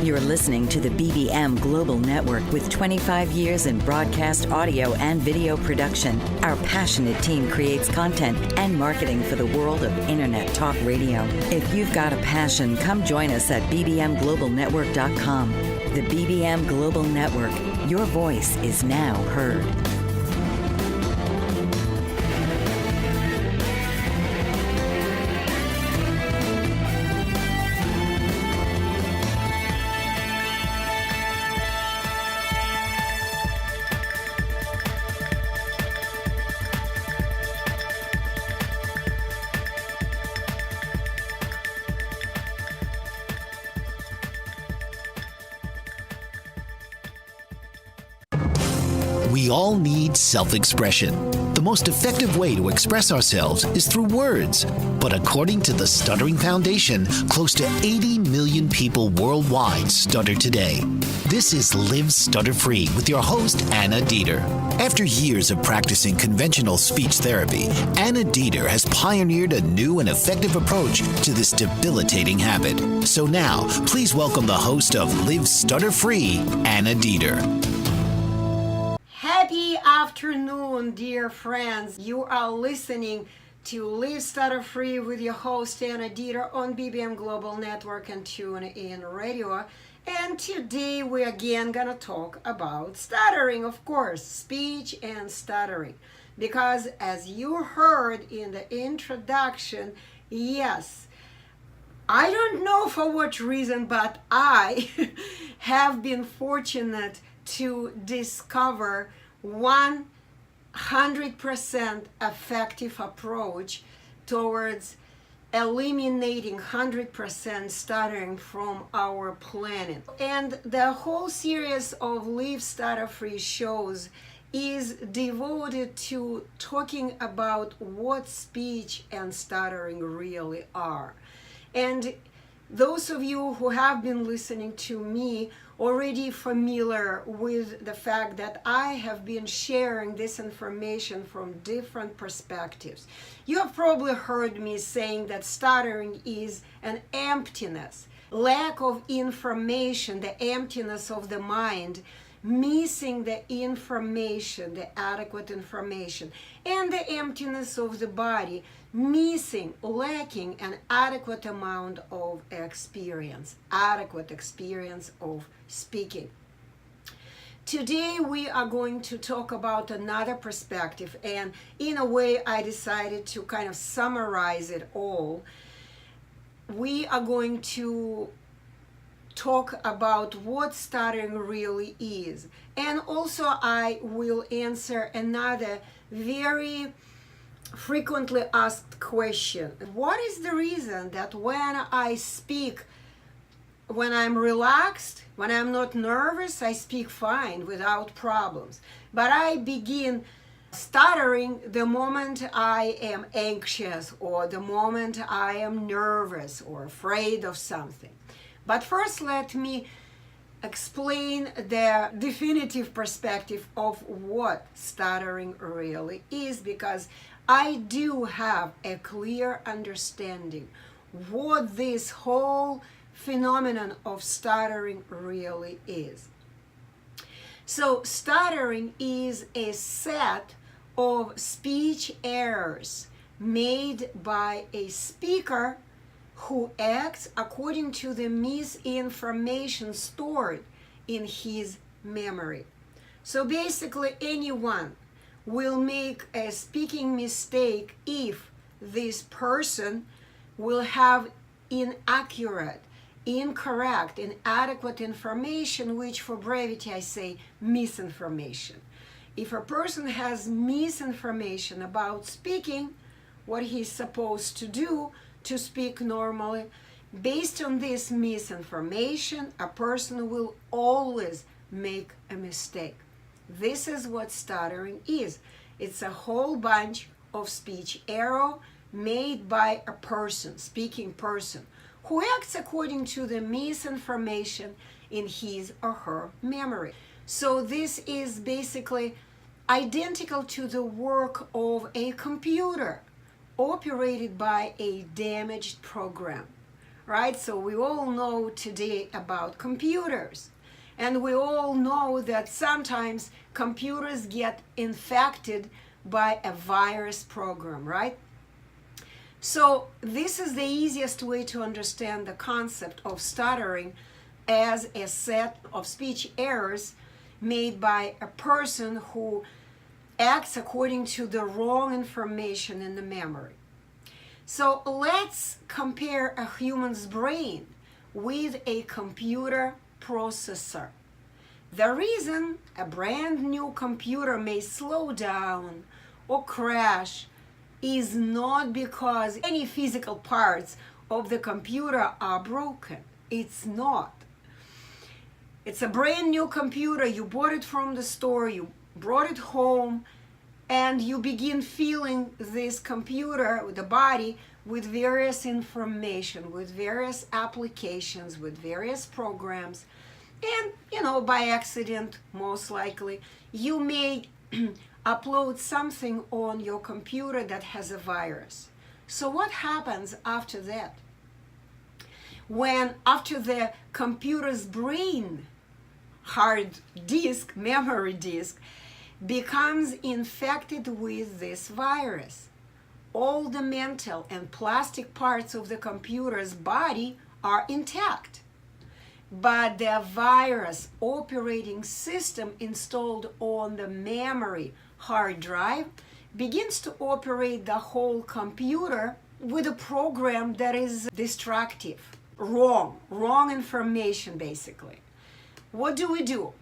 You're listening to the BBM Global Network with 25 years in broadcast audio and video production. Our passionate team creates content and marketing for the world of Internet Talk Radio. If you've got a passion, come join us at bbmglobalnetwork.com. The BBM Global Network. Your voice is now heard. We all need self-expression. The most effective way to express ourselves is through words. But according to the Stuttering Foundation, close to 80 million people worldwide stutter today. This is Live Stutter-Free with your host, Anna Deeter. After years of practicing conventional speech therapy, Anna Deeter has pioneered a new and effective approach to this debilitating habit. So now, please welcome the host of Live Stutter-Free, Anna Deeter. Happy afternoon, dear friends. You are listening to Live Stutter-Free with your host, Anna Deeter, on BBM Global Network and TuneIn Radio. And today we're again going to talk about stuttering, of course, speech and stuttering. Because as you heard in the introduction, yes, I don't know for what reason, but I have been fortunate to discover 100% effective approach towards eliminating 100% stuttering from our planet. And the whole series of Live Stutter-Free shows is devoted to talking about what speech and stuttering really are. And those of you who have been listening to me already familiar with the fact that I have been sharing this information from different perspectives. You have probably heard me saying that stuttering is an emptiness, lack of information, the emptiness of the mind, missing the information, the adequate information, and the emptiness of the body, missing, lacking an adequate amount of experience, adequate experience of speaking. Today we are going to talk about another perspective, and in a way I decided to kind of summarize it all. We are going to talk about what stuttering really is, and also I will answer another very frequently asked question. What is the reason that when I speak, when I'm relaxed, when I'm not nervous, I speak fine without problems, but I begin stuttering the moment I am anxious or the moment I am nervous or afraid of something? But first, let me explain the definitive perspective of what stuttering really is, because I do have a clear understanding what this whole phenomenon of stuttering really is. So stuttering is a set of speech errors made by a speaker who acts according to the misinformation stored in his memory. So basically anyone will make a speaking mistake if this person will have inaccurate, incorrect, inadequate information, which for brevity I say misinformation. If a person has misinformation about speaking, what he's supposed to do to speak normally, based on this misinformation, a person will always make a mistake. This is what stuttering is. It's a whole bunch of speech error made by a person, speaking person, who acts according to the misinformation in his or her memory. So this is basically identical to the work of a computer operated by a damaged program. right? So we all know today about computers. And we all know that sometimes computers get infected by a virus program, right? So this is the easiest way to understand the concept of stuttering as a set of speech errors made by a person who acts according to the wrong information in the memory. So let's compare a human's brain with a computer processor. The reason a brand new computer may slow down or crash is not because any physical parts of the computer are broken. It's not. It's a brand new computer. You bought it from the store, you brought it home, and you begin feeling this computer, the body, with various information, with various applications, with various programs. And, by accident, most likely, you may upload something on your computer that has a virus. So what happens after that? After the computer's brain, hard disk, memory disk, becomes infected with this virus, all the mental and plastic parts of the computer's body are intact. But the virus operating system installed on the memory hard drive begins to operate the whole computer with a program that is destructive, wrong information basically. What do?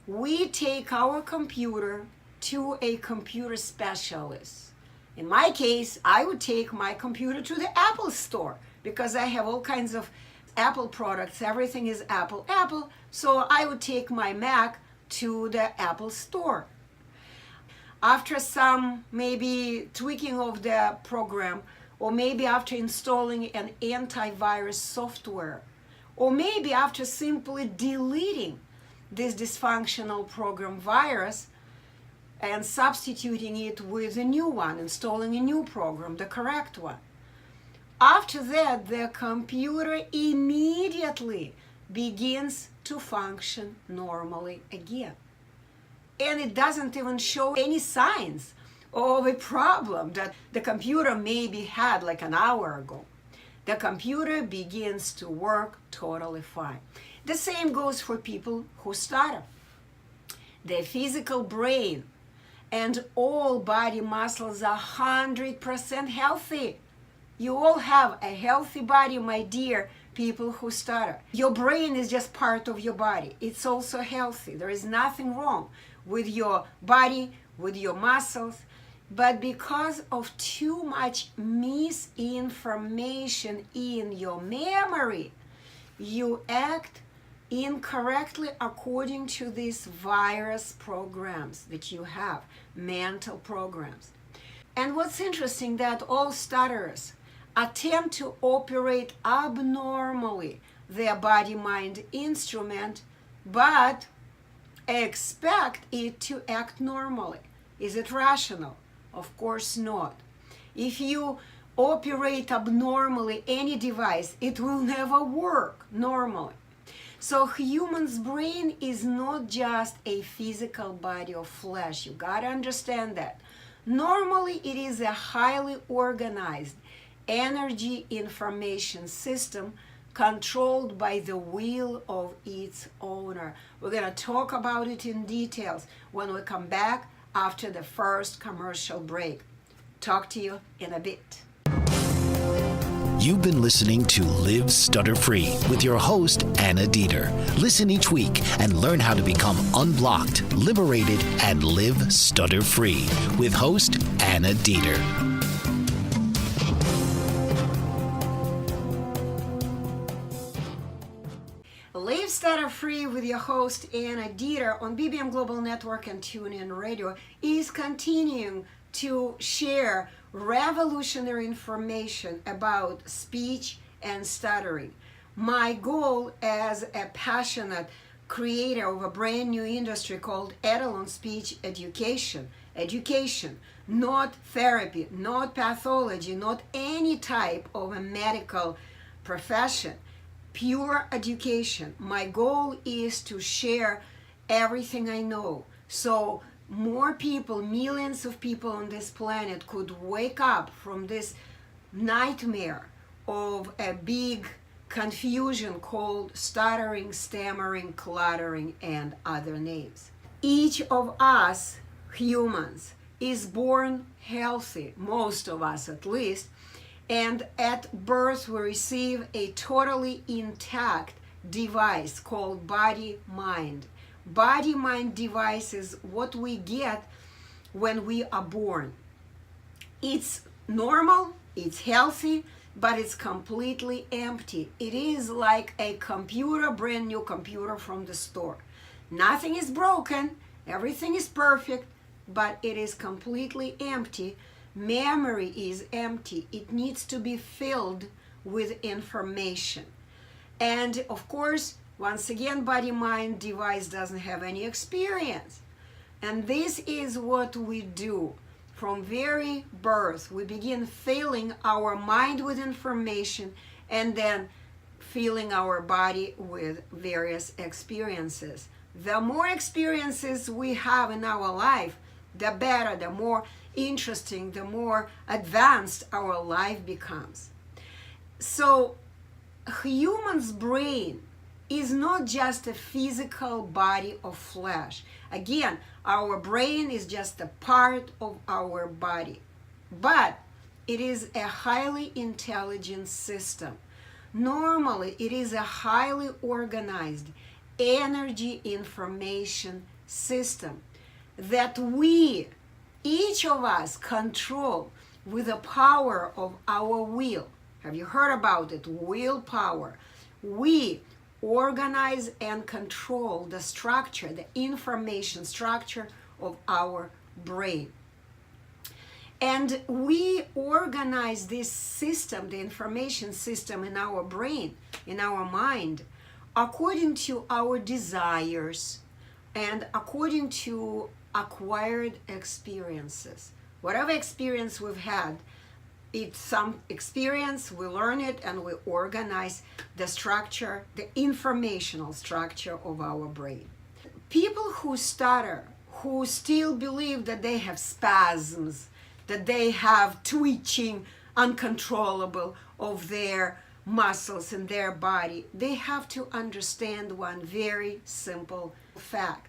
We take our computer to a computer specialist. In my case, I would take my computer to the Apple store because I have all kinds of Apple products. Everything is Apple. So I would take my Mac to the Apple store. After some maybe tweaking of the program, or maybe after installing an antivirus software, or maybe after simply deleting this dysfunctional program virus and substituting it with a new one, installing a new program, the correct one. After that, the computer immediately begins to function normally again. And it doesn't even show any signs of a problem that the computer maybe had like an hour ago. The computer begins to work totally fine. The same goes for people who stutter. The physical brain and all body muscles are 100% healthy. You all have a healthy body, my dear people who stutter. Your brain is just part of your body. It's also healthy. There is nothing wrong with your body, with your muscles. But because of too much misinformation in your memory, you act incorrectly according to these virus programs that you have, mental programs. And what's interesting that all stutterers attempt to operate abnormally their body-mind instrument, but expect it to act normally. Is it rational? Of course not. If you operate abnormally any device, it will never work normally. So human's brain is not just a physical body of flesh. You gotta understand that. Normally, it is a highly organized energy information system controlled by the will of its owner. We're gonna talk about it in details when we come back after the first commercial break. Talk to you in a bit. You've been listening to Live Stutter-Free with your host, Anna Deeter. Listen each week and learn how to become unblocked, liberated, and live stutter-free with host Anna Deeter. Live Stutter-Free with your host Anna Deeter on BBM Global Network and TuneIn Radio is continuing to share revolutionary information about speech and stuttering. My goal as a passionate creator of a brand new industry called Etalon Speech Education, not therapy, not pathology, not any type of a medical profession, pure education. My goal is to share everything I know, so more people, millions of people on this planet could wake up from this nightmare of a big confusion called stuttering, stammering, cluttering, and other names. Each of us humans is born healthy, most of us at least, and at birth we receive a totally intact device called body-mind. Body-mind device is what we get when we are born. It's normal, it's healthy, but it's completely empty. It is like a computer, brand new computer from the store. Nothing is broken, everything is perfect, but it is completely empty. Memory is empty. It needs to be filled with information. And of course, once again, body-mind device doesn't have any experience. And this is what we do. From very birth, we begin filling our mind with information and then filling our body with various experiences. The more experiences we have in our life, the better, the more interesting, the more advanced our life becomes. So, human's brain is not just a physical body of flesh. Again, our brain is just a part of our body, but it is a highly intelligent system. Normally, it is a highly organized energy information system that we, each of us, control with the power of our will. Have you heard about it? Willpower. We organize and control the structure, the information structure of our brain. And we organize this system, the information system in our brain, in our mind, according to our desires and according to acquired experiences. Whatever experience we've had, it's some experience, we learn it, and we organize the structure, the informational structure of our brain. People who stutter, who still believe that they have spasms, that they have twitching uncontrollable of their muscles in their body, they have to understand one very simple fact.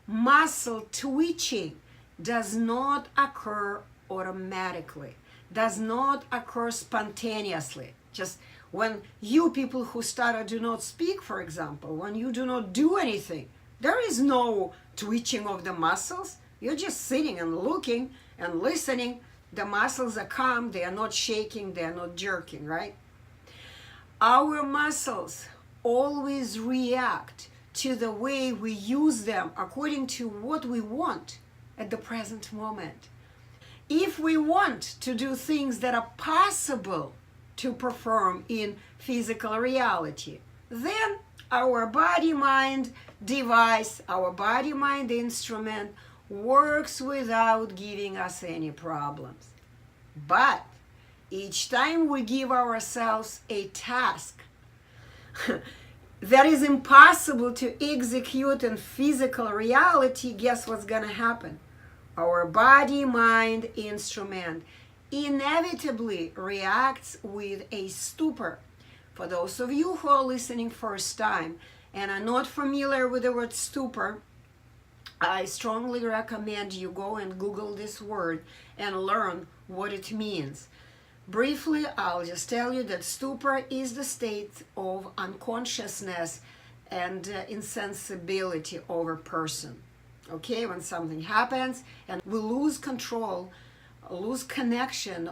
Muscle twitching does not occur automatically, does not occur spontaneously. Just when you people who stutter do not speak, for example, when you do not do anything, there is no twitching of the muscles. You're just sitting and looking and listening. The muscles are calm, they are not shaking, they are not jerking, right? Our muscles always react to the way we use them according to what we want at the present moment. If we want to do things that are possible to perform in physical reality, then our body-mind device, our body-mind instrument works without giving us any problems. But each time we give ourselves a task that is impossible to execute in physical reality, guess what's going to happen? Our body-mind instrument inevitably reacts with a stupor. For those of you who are listening first time and are not familiar with the word stupor, I strongly recommend you go and Google this word and learn what it means. Briefly, I'll just tell you that stupor is the state of unconsciousness and insensibility of a person. Okay, when something happens and we lose control, lose connection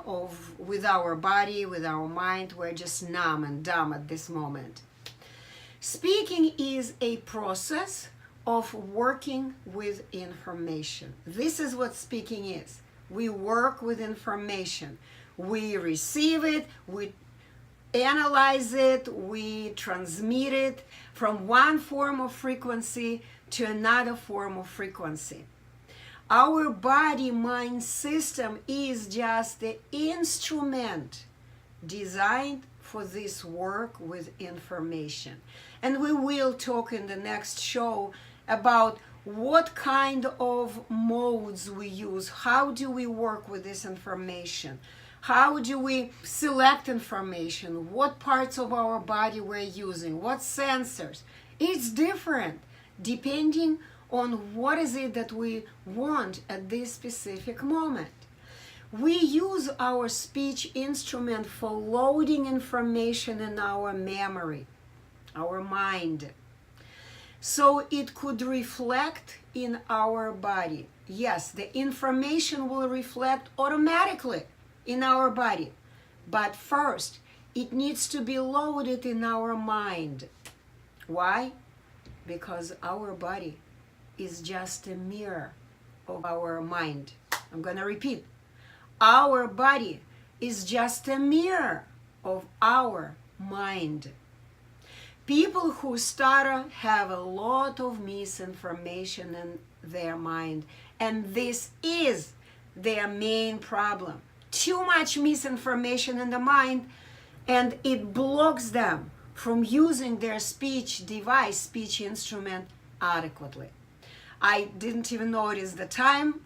with our body, with our mind, we're just numb and dumb at this moment. Speaking is a process of working with information. This is what speaking is. We work with information. We receive it, we analyze it, we transmit it from one form of frequency to another form of frequency. Our body-mind system is just the instrument designed for this work with information. And we will talk in the next show about what kind of modes we use, how do we work with this information, how do we select information, what parts of our body we're using, what sensors. It's different depending on what is it that we want at this specific moment. We use our speech instrument for loading information in our memory, our mind, so it could reflect in our body. Yes, the information will reflect automatically in our body, but first it needs to be loaded in our mind. Why? Because our body is just a mirror of our mind. I'm going to repeat. Our body is just a mirror of our mind. People who stutter have a lot of misinformation in their mind, and this is their main problem. Too much misinformation in the mind, and it blocks them from using their speech device, speech instrument adequately. I didn't even notice the time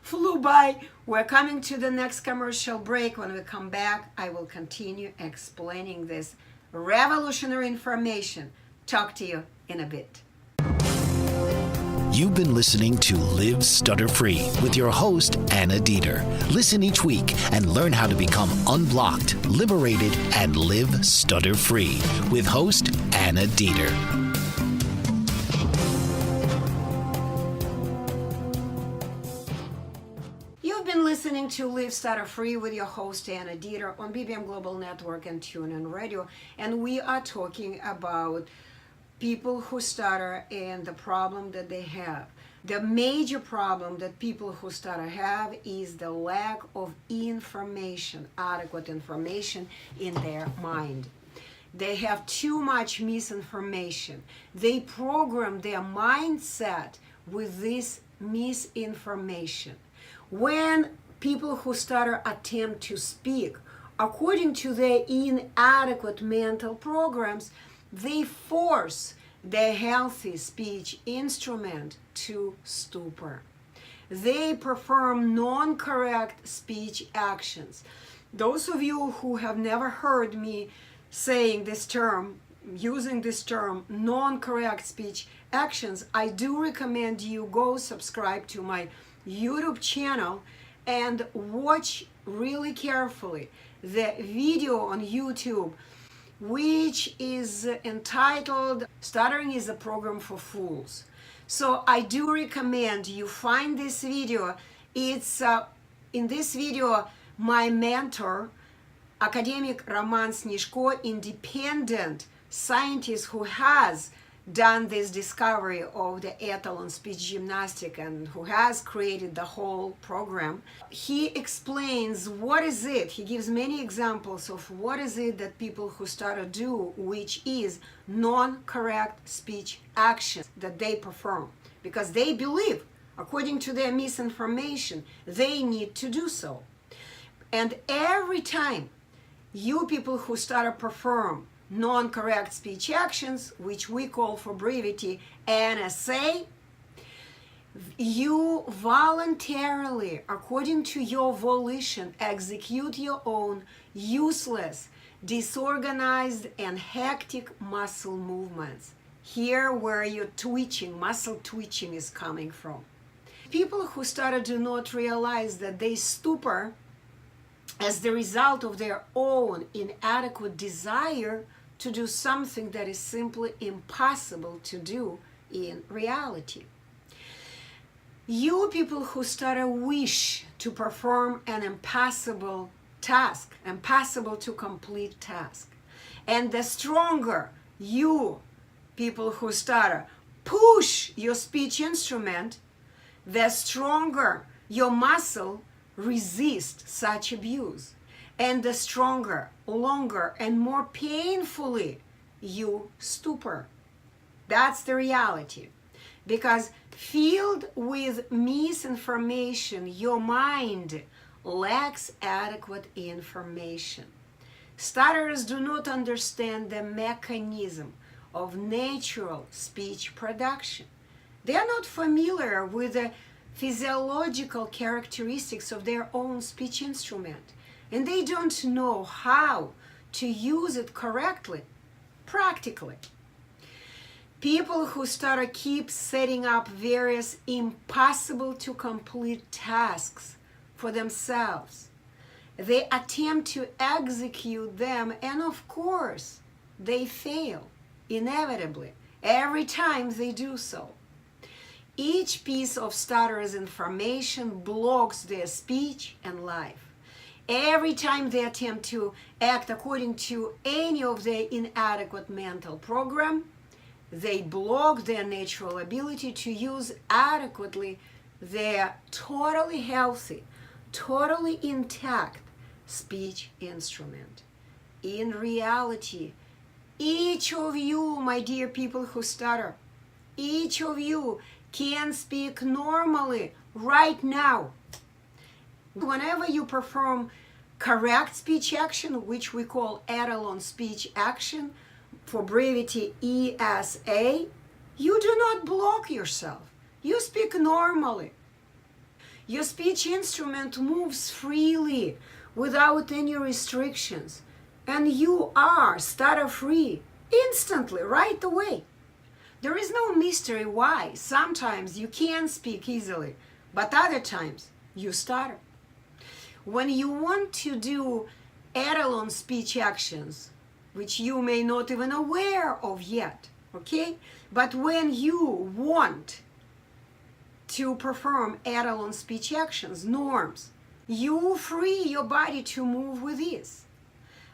flew by. We're coming to the next commercial break. When we come back, I will continue explaining this revolutionary information. Talk to you in a bit. You've been listening to Live Stutter-Free with your host, Anna Deeter. Listen each week and learn how to become unblocked, liberated, and live stutter-free with host Anna Deeter. You've been listening to Live Stutter-Free with your host Anna Deeter on BBM Global Network and TuneIn Radio, and we are talking about people who stutter and the problem that they have. The major problem that people who stutter have is the lack of information, adequate information in their mind. They have too much misinformation. They program their mindset with this misinformation. When people who stutter attempt to speak, according to their inadequate mental programs, they force their healthy speech instrument to stupor. They perform non-correct speech actions. Those of you who have never heard me saying this term, using this term, non-correct speech actions, I do recommend you go subscribe to my YouTube channel and watch really carefully the video on YouTube which is entitled Stuttering is a Program for Fools. So I do recommend you find this video. It's in this video my mentor, academic Roman Snishko, independent scientist who has done this discovery of the Etalon Speech Gymnastic and who has created the whole program. He explains what is it, he gives many examples of what is it that people who stutter do, which is non-correct speech actions that they perform, because they believe, according to their misinformation, they need to do so. And every time you people who stutter perform non-correct speech actions, which we call for brevity NSA, you voluntarily, according to your volition, execute your own useless, disorganized, and hectic muscle movements. Here where your twitching, muscle twitching is coming from. People who stutter do not realize that they stupor as the result of their own inadequate desire to do something that is simply impossible to do in reality. You people who stutter wish to perform an impossible task, impossible to complete task. And the stronger you people who stutter push your speech instrument, the stronger your muscle resists such abuse. And the stronger, longer, and more painfully you stupor. That's the reality. Because filled with misinformation, your mind lacks adequate information. Stutterers do not understand the mechanism of natural speech production. They are not familiar with the physiological characteristics of their own speech instrument, and they don't know how to use it correctly, practically. People who stutter keep setting up various impossible to complete tasks for themselves. They attempt to execute them, and of course, they fail, inevitably, every time they do so. Each piece of stutterer's information blocks their speech and life. Every time they attempt to act according to any of their inadequate mental program, they block their natural ability to use adequately their totally healthy, totally intact speech instrument. In reality, each of you, my dear people who stutter, each of you can speak normally right now. Whenever you perform correct speech action, which we call Etalon Speech Action, for brevity ESA, you do not block yourself. You speak normally. Your speech instrument moves freely without any restrictions, and you are stutter-free instantly, right away. There is no mystery why. Sometimes you can speak easily, but other times you stutter. When you want to do Etalon speech actions, which you may not even aware of yet, okay? But when you want to perform Etalon speech actions, norms, you free your body to move with ease.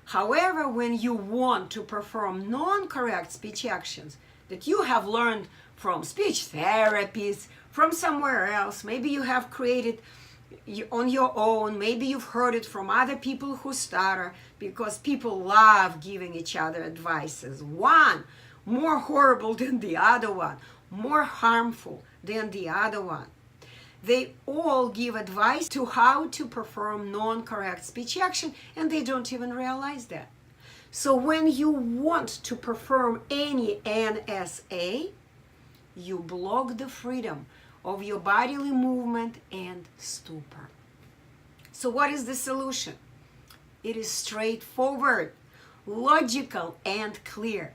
However, when you want to perform non-correct speech actions that you have learned from speech therapists, from somewhere else, maybe you have created on your own, maybe you've heard it from other people who stutter, because people love giving each other advices. One more horrible than the other one, more harmful than the other one. They all give advice to how to perform non-correct speech action, and they don't even realize that. So when you want to perform any NSA, you block the freedom of your bodily movement and stupor. So what is the solution? It is straightforward, logical, and clear.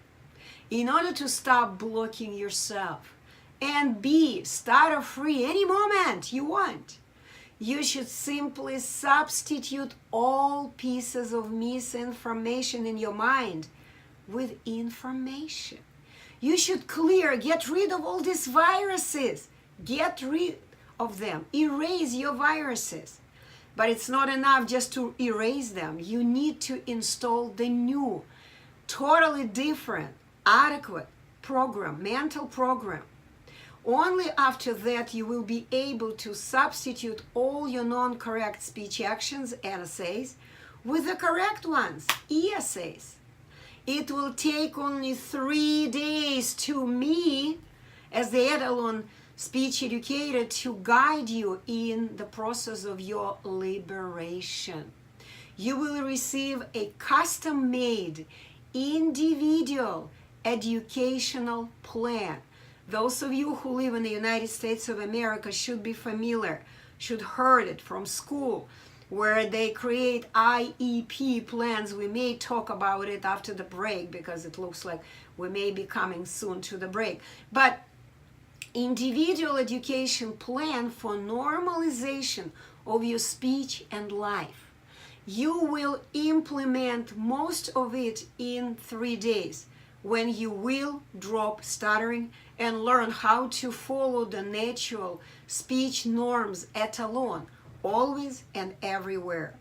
In order to stop blocking yourself and be stutter-free any moment you want, you should simply substitute all pieces of misinformation in your mind with information. You should get rid of all these viruses. Get rid of them. Erase your viruses. But it's not enough just to erase them. You need to install the new, totally different, adequate program, mental program. Only after that you will be able to substitute all your non-correct speech actions, NSAs, with the correct ones, ESAs. It will take only 3 days to me, as the Etalon Speech Educator, to guide you in the process of your liberation. You will receive a custom-made, individual educational plan. Those of you who live in the United States of America should be familiar, should heard it from school, where they create IEP plans. We may talk about it after the break, because it looks like we may be coming soon to the break. But individual education plan for normalization of your speech and life. You will implement most of it in 3 days, when you will drop stuttering and learn how to follow the natural speech norms Etalon, always and everywhere.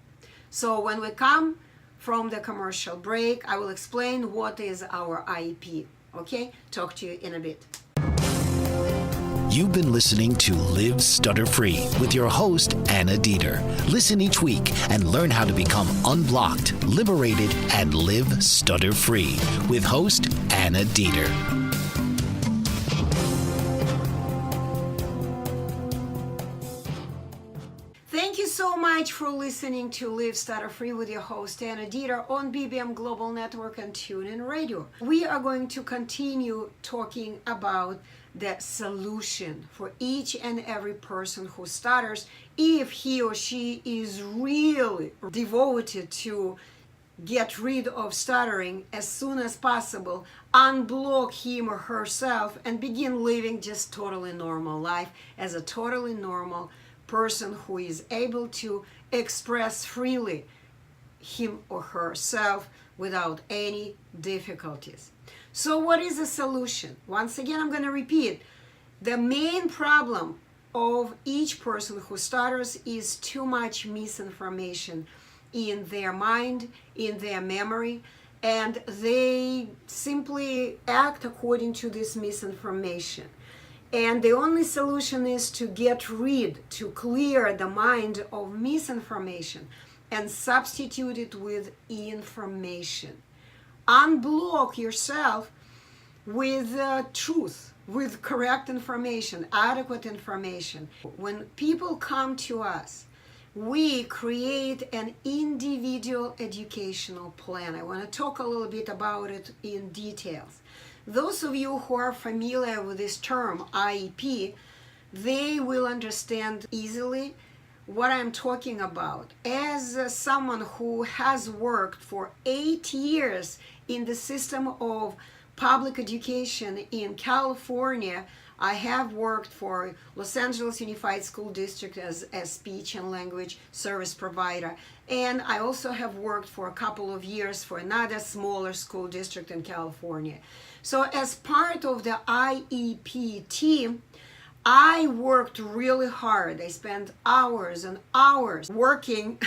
So when we come from the commercial break, I will explain what is our IEP. Okay? Talk to you in a bit. You've been listening to Live Stutter-Free with your host, Anna Deeter. Listen each week and learn how to become unblocked, liberated, and live stutter-free with host Anna Deeter. Thank you so much for listening to Live Stutter-Free with your host Anna Deeter on BBM Global Network and TuneIn Radio. We are going to continue talking about the solution for each and every person who stutters if he or she is really devoted to get rid of stuttering as soon as possible, unblock him or herself, and begin living just totally normal life as a totally normal person who is able to express freely him or herself without any difficulties. So what is the solution? Once again, I'm going to repeat. The main problem of each person who stutters is too much misinformation in their mind, in their memory, and they simply act according to this misinformation. And the only solution is to get rid, to clear the mind of misinformation and substitute it with information. Unblock yourself with truth, with correct information, adequate information. When people come to us, we create an individual educational plan. I want to talk a little bit about it in details. Those of you who are familiar with this term, IEP, they will understand easily what I'm talking about. As someone who has worked for 8 years in the system of public education in California, I have worked for Los Angeles Unified School District as a speech and language service provider. And I also have worked for a couple of years for another smaller school district in California. So as part of the IEP team, I worked really hard. I spent hours and hours working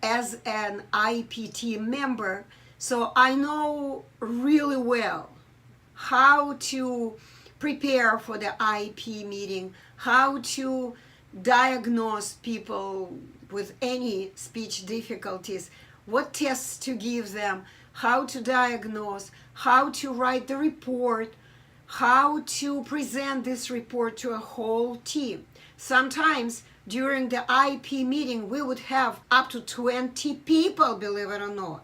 as an IEP team member. So I know really well how to prepare for the IEP meeting, how to diagnose people with any speech difficulties, what tests to give them, how to diagnose, how to write the report, how to present this report to a whole team. Sometimes during the IEP meeting, we would have up to 20 people, believe it or not.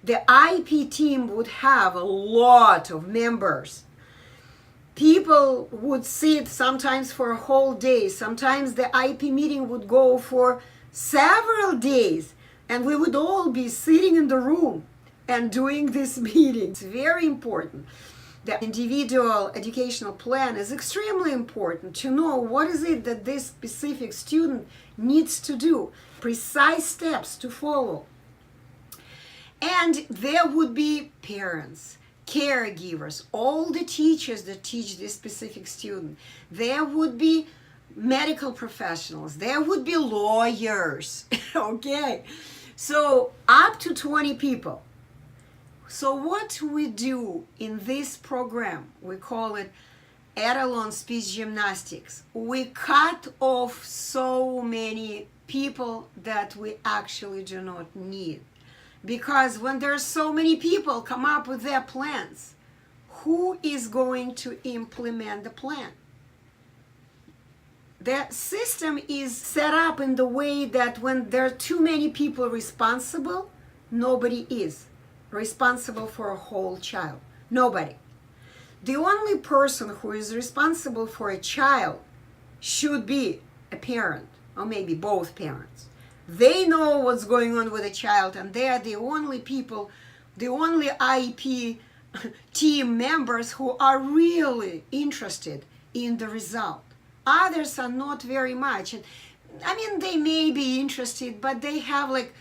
The IEP team would have a lot of members. People would sit sometimes for a whole day. Sometimes the IEP meeting would go for several days, and we would all be sitting in the room and doing this meeting. It's very important. The individual educational plan is extremely important to know what is it that this specific student needs to do, precise steps to follow. And there would be parents, caregivers, all the teachers that teach this specific student. There would be medical professionals. There would be lawyers. Okay, so up to 20 people. So what we do in this program, we call it Etalon Speech Gymnastics. We cut off so many people that we actually do not need. Because when there's so many people come up with their plans, who is going to implement the plan? The system is set up in the way that when there are too many people responsible, nobody is responsible for a whole child. Nobody. The only person who is responsible for a child should be a parent, or maybe both parents. They know what's going on with a child, and they are the only people, the only IEP team members who are really interested in the result. Others are not very much. And I mean, they may be interested, but they have like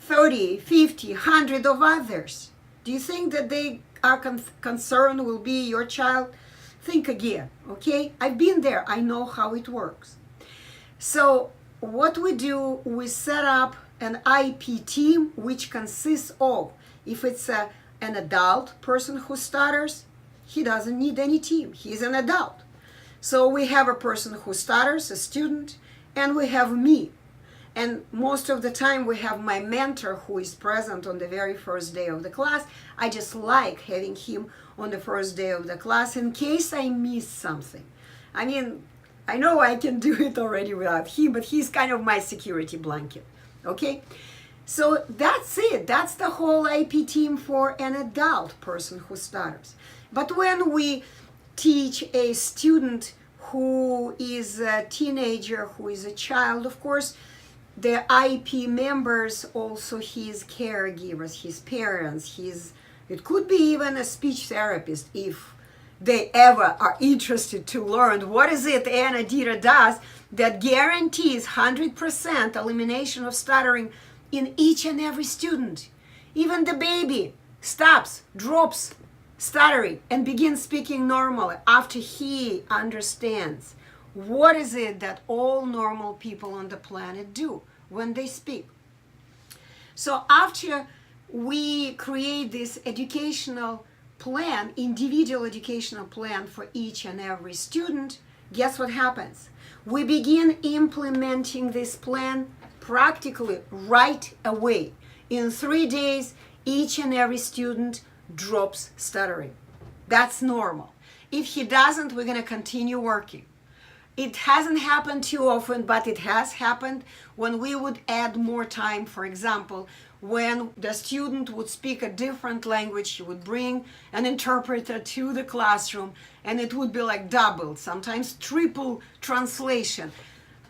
30, 50, 100 of others. Do you think that they are concerned will be your child? Think again, okay? I've been there. I know how it works. So what we do, we set up an IEP team which consists of, if it's an adult person who stutters, he doesn't need any team. He's an adult. So we have a person who stutters, a student, and we have me. And most of the time we have my mentor who is present on the very first day of the class. I just like having him on the first day of the class in case I miss something. I mean, I know I can do it already without him, but he's kind of my security blanket. Okay? So that's it. That's the whole IP team for an adult person who stutters. But when we teach a student who is a teenager, who is a child, of course, the IP members, also his caregivers, his parents, it could be even a speech therapist if they ever are interested to learn what is it Anna Deeter does that guarantees 100% elimination of stuttering in each and every student. Even the baby stops, drops stuttering, and begins speaking normally after he understands what is it that all normal people on the planet do when they speak. So after we create this educational plan, individual educational plan for each and every student, guess what happens? We begin implementing this plan practically right away. In 3 days, each and every student drops stuttering. That's normal. If he doesn't, we're going to continue working. It hasn't happened too often, but it has happened when we would add more time. For example, when the student would speak a different language, he would bring an interpreter to the classroom, and it would be like double, sometimes triple translation.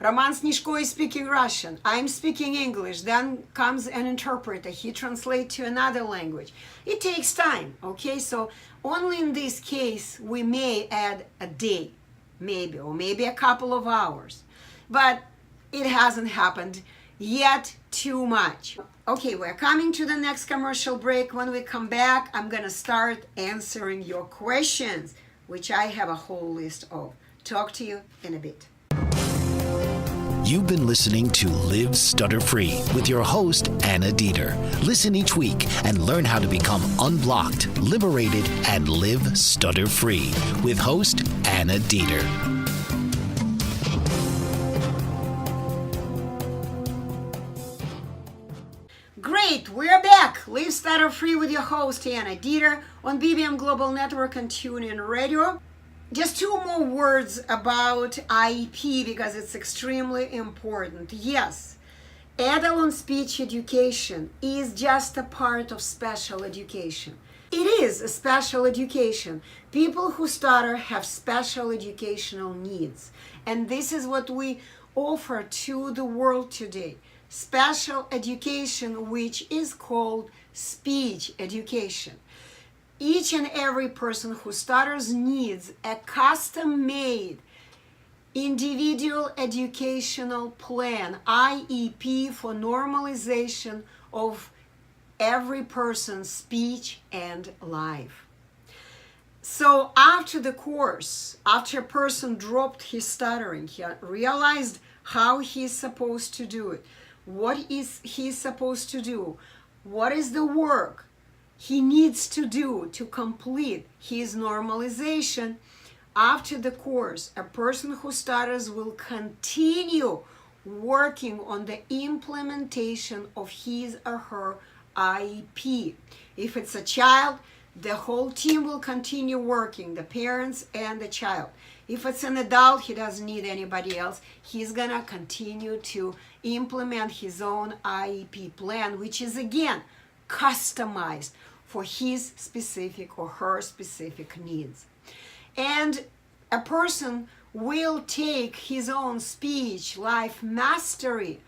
Roman Snishko is speaking Russian, I'm speaking English, then comes an interpreter, he translates to another language. It takes time, okay? So only in this case, we may add a day, maybe, or maybe a couple of hours. But it hasn't happened yet too much. Okay, we're coming to the next commercial break. When we come back, I'm gonna start answering your questions, which I have a whole list of. Talk to you in a bit. You've been listening to Live Stutter-Free with your host, Anna Deeter. Listen each week and learn how to become unblocked, liberated, and live stutter-free with host Anna Deeter. Great, we're back. Live Stutter-Free with your host, Anna Deeter, on BBM Global Network and TuneIn Radio. Just 2 more words about IP because it's extremely important. Yes, Etalon Speech Education is just a part of special education. It is a special education. People who stutter have special educational needs. And this is what we offer to the world today. Special education, which is called speech education. Each and every person who stutters needs a custom-made individual educational plan, IEP, for normalization of every person's speech and life. So after the course, after a person dropped his stuttering, he realized how he's supposed to do it. What is he supposed to do? What is the work he needs to do to complete his normalization? After the course, a person who stutters will continue working on the implementation of his or her IEP. If it's a child, the whole team will continue working, the parents and the child. If it's an adult, he doesn't need anybody else. He's gonna continue to implement his own IEP plan, which is again customized for his specific or her specific needs. And a person will take his own speech life mastery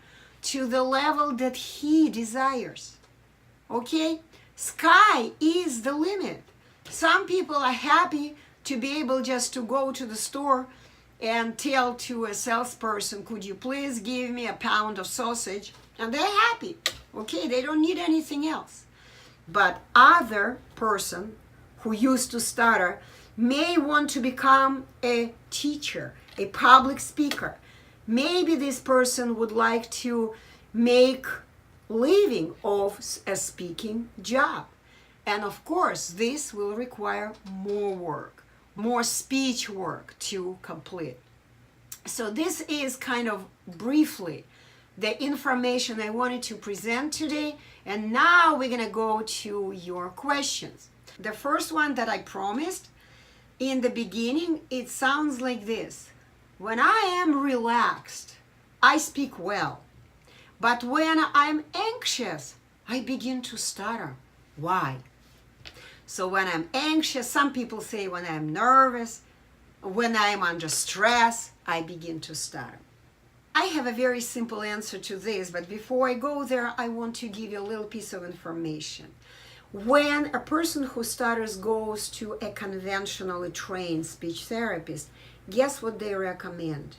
to the level that he desires. Okay? Sky is the limit. Some people are happy to be able just to go to the store and tell to a salesperson, could you please give me a pound of sausage? And they're happy. Okay, they don't need anything else. But other person who used to stutter may want to become a teacher, a public speaker. Maybe this person would like to make living of a speaking job. And of course, this will require more work, more speech work to complete. So this is kind of briefly the information I wanted to present today. And now we're gonna go to your questions. The first one that I promised in the beginning, it sounds like this. When I am relaxed, I speak well. But when I'm anxious, I begin to stutter. Why? So when I'm anxious, some people say when I'm nervous, when I'm under stress, I begin to stutter. I have a very simple answer to this, but before I go there, I want to give you a little piece of information. When a person who stutters goes to a conventionally trained speech therapist, guess what they recommend?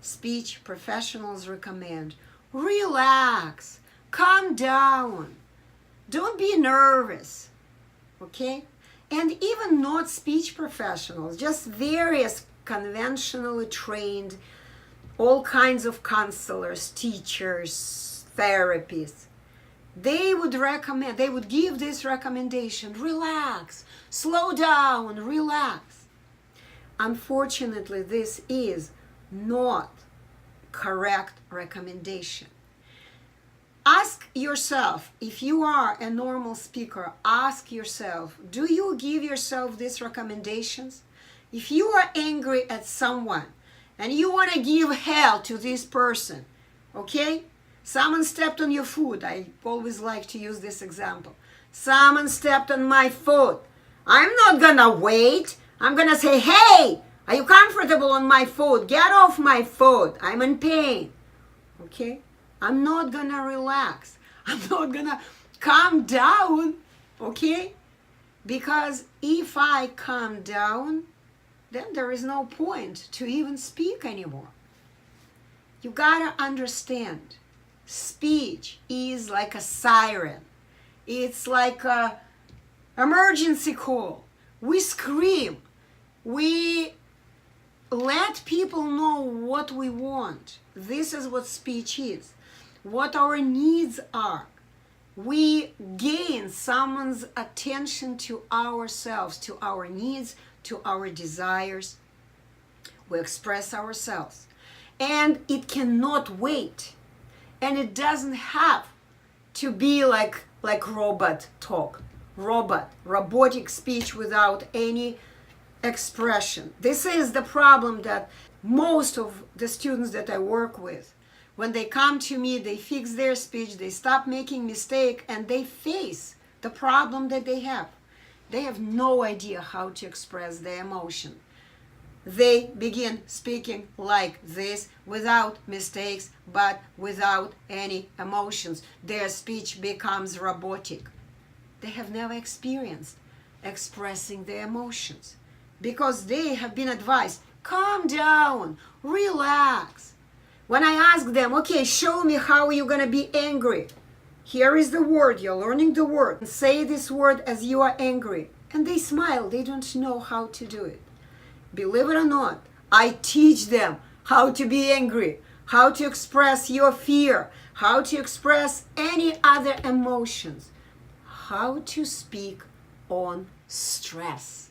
Speech professionals recommend, relax, calm down, don't be nervous, okay? And even not speech professionals, just various conventionally trained, all kinds of counselors, teachers, therapists, they would give this recommendation, relax, slow down, relax. Unfortunately, this is not correct recommendation. Ask yourself, if you are a normal speaker, ask yourself, do you give yourself these recommendations? If you are angry at someone and you want to give hell to this person, okay? Someone stepped on your foot. I always like to use this example. Someone stepped on my foot. I'm not gonna wait. I'm gonna say, hey, are you comfortable on my foot? Get off my foot. I'm in pain. Okay? I'm not gonna relax. I'm not gonna calm down. Okay? Because if I calm down, then there is no point to even speak anymore. You gotta understand, speech is like a siren. It's like a emergency call. We scream. We let people know what we want. This is what speech is, what our needs are. We gain someone's attention to ourselves, to our needs, to our desires. We express ourselves. And it cannot wait. And it doesn't have to be like robot talk, robotic speech without any expression. This is the problem that most of the students that I work with, when they come to me, they fix their speech, they stop making mistakes, and they face the problem that they have. They have no idea how to express their emotion. They begin speaking like this without mistakes, but without any emotions. Their speech becomes robotic. They have never experienced expressing their emotions because they have been advised, calm down, relax. When I ask them, okay, show me how you're going to be angry. Here is the word, you're learning the word. Say this word as you are angry. And they smile, they don't know how to do it. Believe it or not, I teach them how to be angry, how to express your fear, how to express any other emotions, how to speak on stress.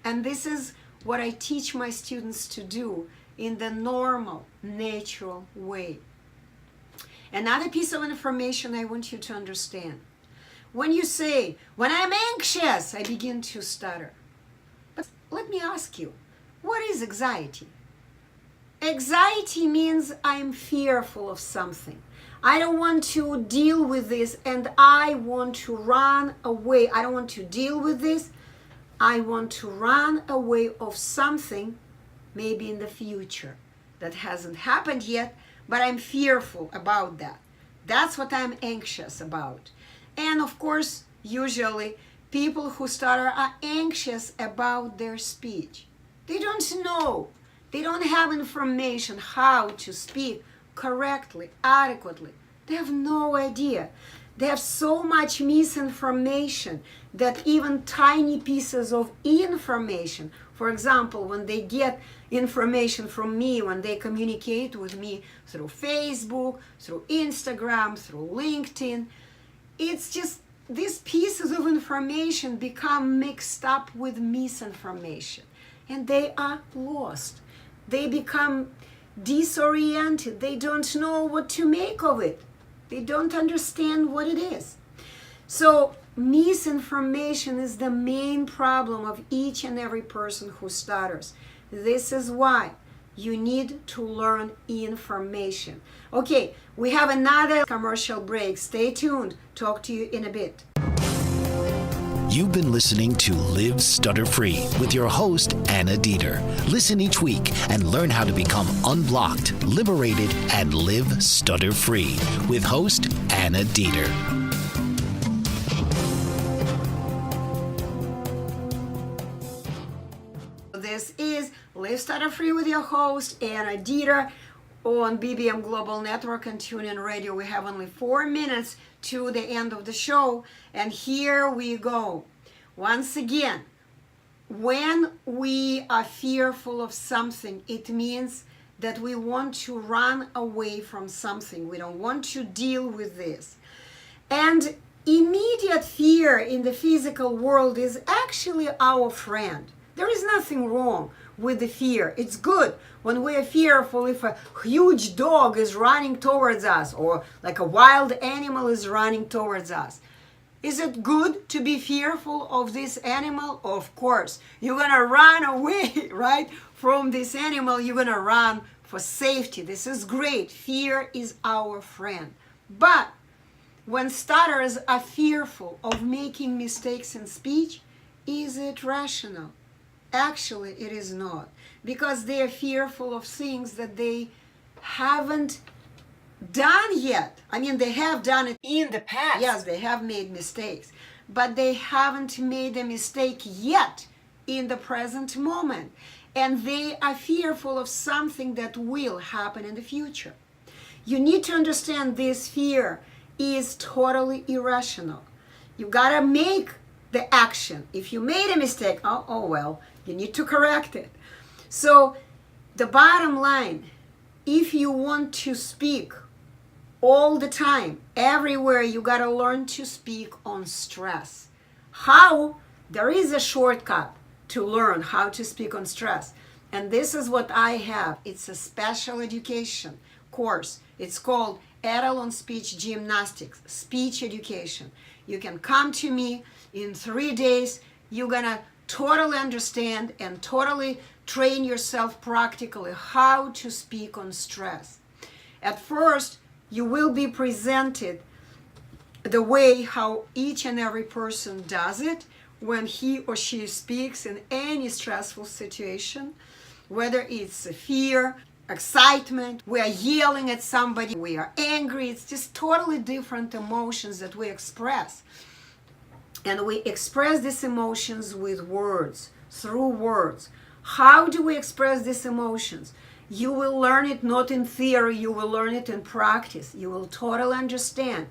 And this is what I teach my students to do in the normal, natural way. Another piece of information I want you to understand. When you say, when I'm anxious, I begin to stutter. But let me ask you, what is anxiety? Anxiety means I'm fearful of something. I don't want to deal with this and I want to run away. I don't want to deal with this. I want to run away of something maybe in the future that hasn't happened yet, but I'm fearful about that. That's what I'm anxious about. And of course, usually people who stutter are anxious about their speech. They don't know. They don't have information how to speak correctly, adequately. They have no idea. They have so much misinformation that even tiny pieces of information, for example, when they get information from me, when they communicate with me through Facebook, through Instagram, through LinkedIn, it's just these pieces of information become mixed up with misinformation. And they are lost. They become disoriented. They don't know what to make of it. They don't understand what it is. So misinformation is the main problem of each and every person who stutters. This is why You need to learn information. Okay, we have another commercial break. Stay tuned. Talk to you in a bit. You've been listening to Live Stutter-Free with your host, Anna Deeter. Listen each week and learn how to become unblocked, liberated, and live stutter-free with host Anna Deeter. This is Live Stutter-Free with your host, Anna Deeter, on BBM Global Network and TuneIn Radio. We have only 4 minutes to the end of the show, and here we go. Once again, when we are fearful of something, it means that we want to run away from something. We don't want to deal with this. And immediate fear in the physical world is actually our friend. There is nothing wrong with the fear. It's good when we are fearful if a huge dog is running towards us or like a wild animal is running towards us. Is it good to be fearful of this animal? Of course. You're going to run away, right, from this animal. You're going to run for safety. This is great. Fear is our friend. But when stutterers are fearful of making mistakes in speech, is it rational? Actually, it is not, because they are fearful of things that they haven't done yet. I mean, they have done it in the past. Yes, they have made mistakes, but they haven't made a mistake yet in the present moment. And they are fearful of something that will happen in the future. You need to understand this fear is totally irrational. You gotta make the action. If you made a mistake, oh well, you need to correct it. So the bottom line, if you want to speak all the time, everywhere, you gotta learn to speak on stress. How? There is a shortcut to learn how to speak on stress. And this is what I have. It's a special education course. It's called Etalon Speech Gymnastics, Speech Education. You can come to me in 3 days. You're gonna totally understand and totally train yourself practically how to speak on stress. At first, you will be presented the way how each and every person does it when he or she speaks in any stressful situation, whether it's fear, excitement, we are yelling at somebody, we are angry. It's just totally different emotions that we express. And we express these emotions with words, through words. How do we express these emotions? You will learn it not in theory, you will learn it in practice. You will totally understand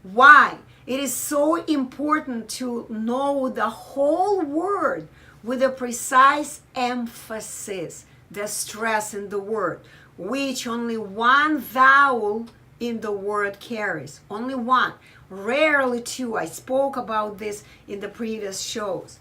why it is so important to know the whole word with a precise emphasis, the stress in the word, which only one vowel in the word carries. Only one. Rarely two. I spoke about this in the previous shows.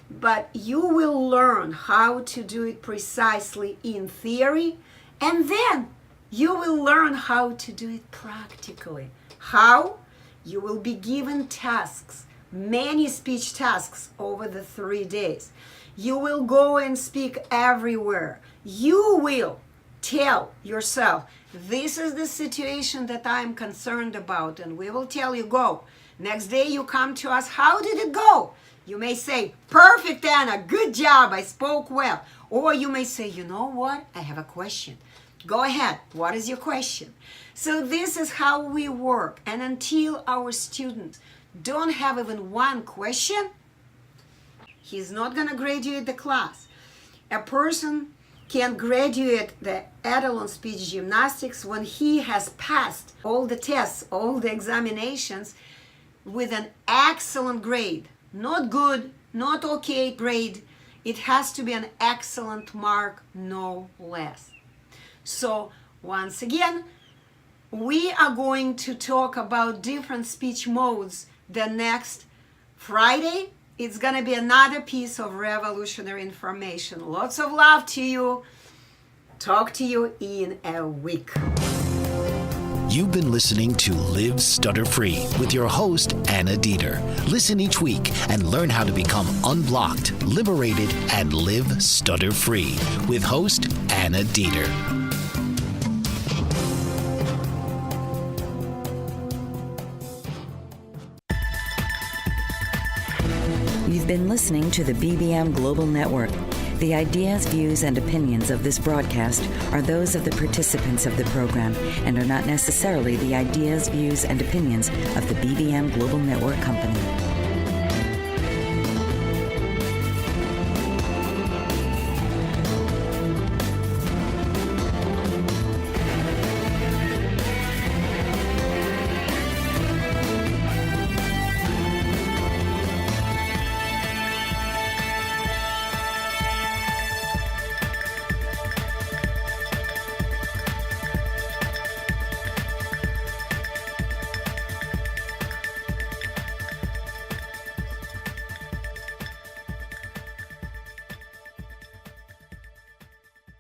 But you will learn how to do it precisely in theory, and then you will learn how to do it practically. How? You will be given tasks, many speech tasks over the 3 days. You will go and speak everywhere. You will tell yourself, this is the situation that I'm concerned about, and we will tell you, go. Next day you come to us, how did it go? You may say, perfect, Anna, good job, I spoke well. Or you may say, you know what, I have a question. Go ahead, what is your question? So this is how we work, and until our students don't have even one question, he's not going to graduate the class. A person can graduate the Etalon Speech Gymnastics when he has passed all the tests, all the examinations with an excellent grade. Not good, not okay grade. It has to be an excellent mark, no less. So once again, we are going to talk about different speech modes the next Friday. It's going to be another piece of revolutionary information. Lots of love to you. Talk to you in a week. You've been listening to Live Stutter-Free with your host, Anna Deeter. Listen each week and learn how to become unblocked, liberated, and live stutter-free with host Anna Anna Deeter. You've been listening to the BBM Global Network. The ideas, views, and opinions of this broadcast are those of the participants of the program and are not necessarily the ideas, views, and opinions of the BBM Global Network Company.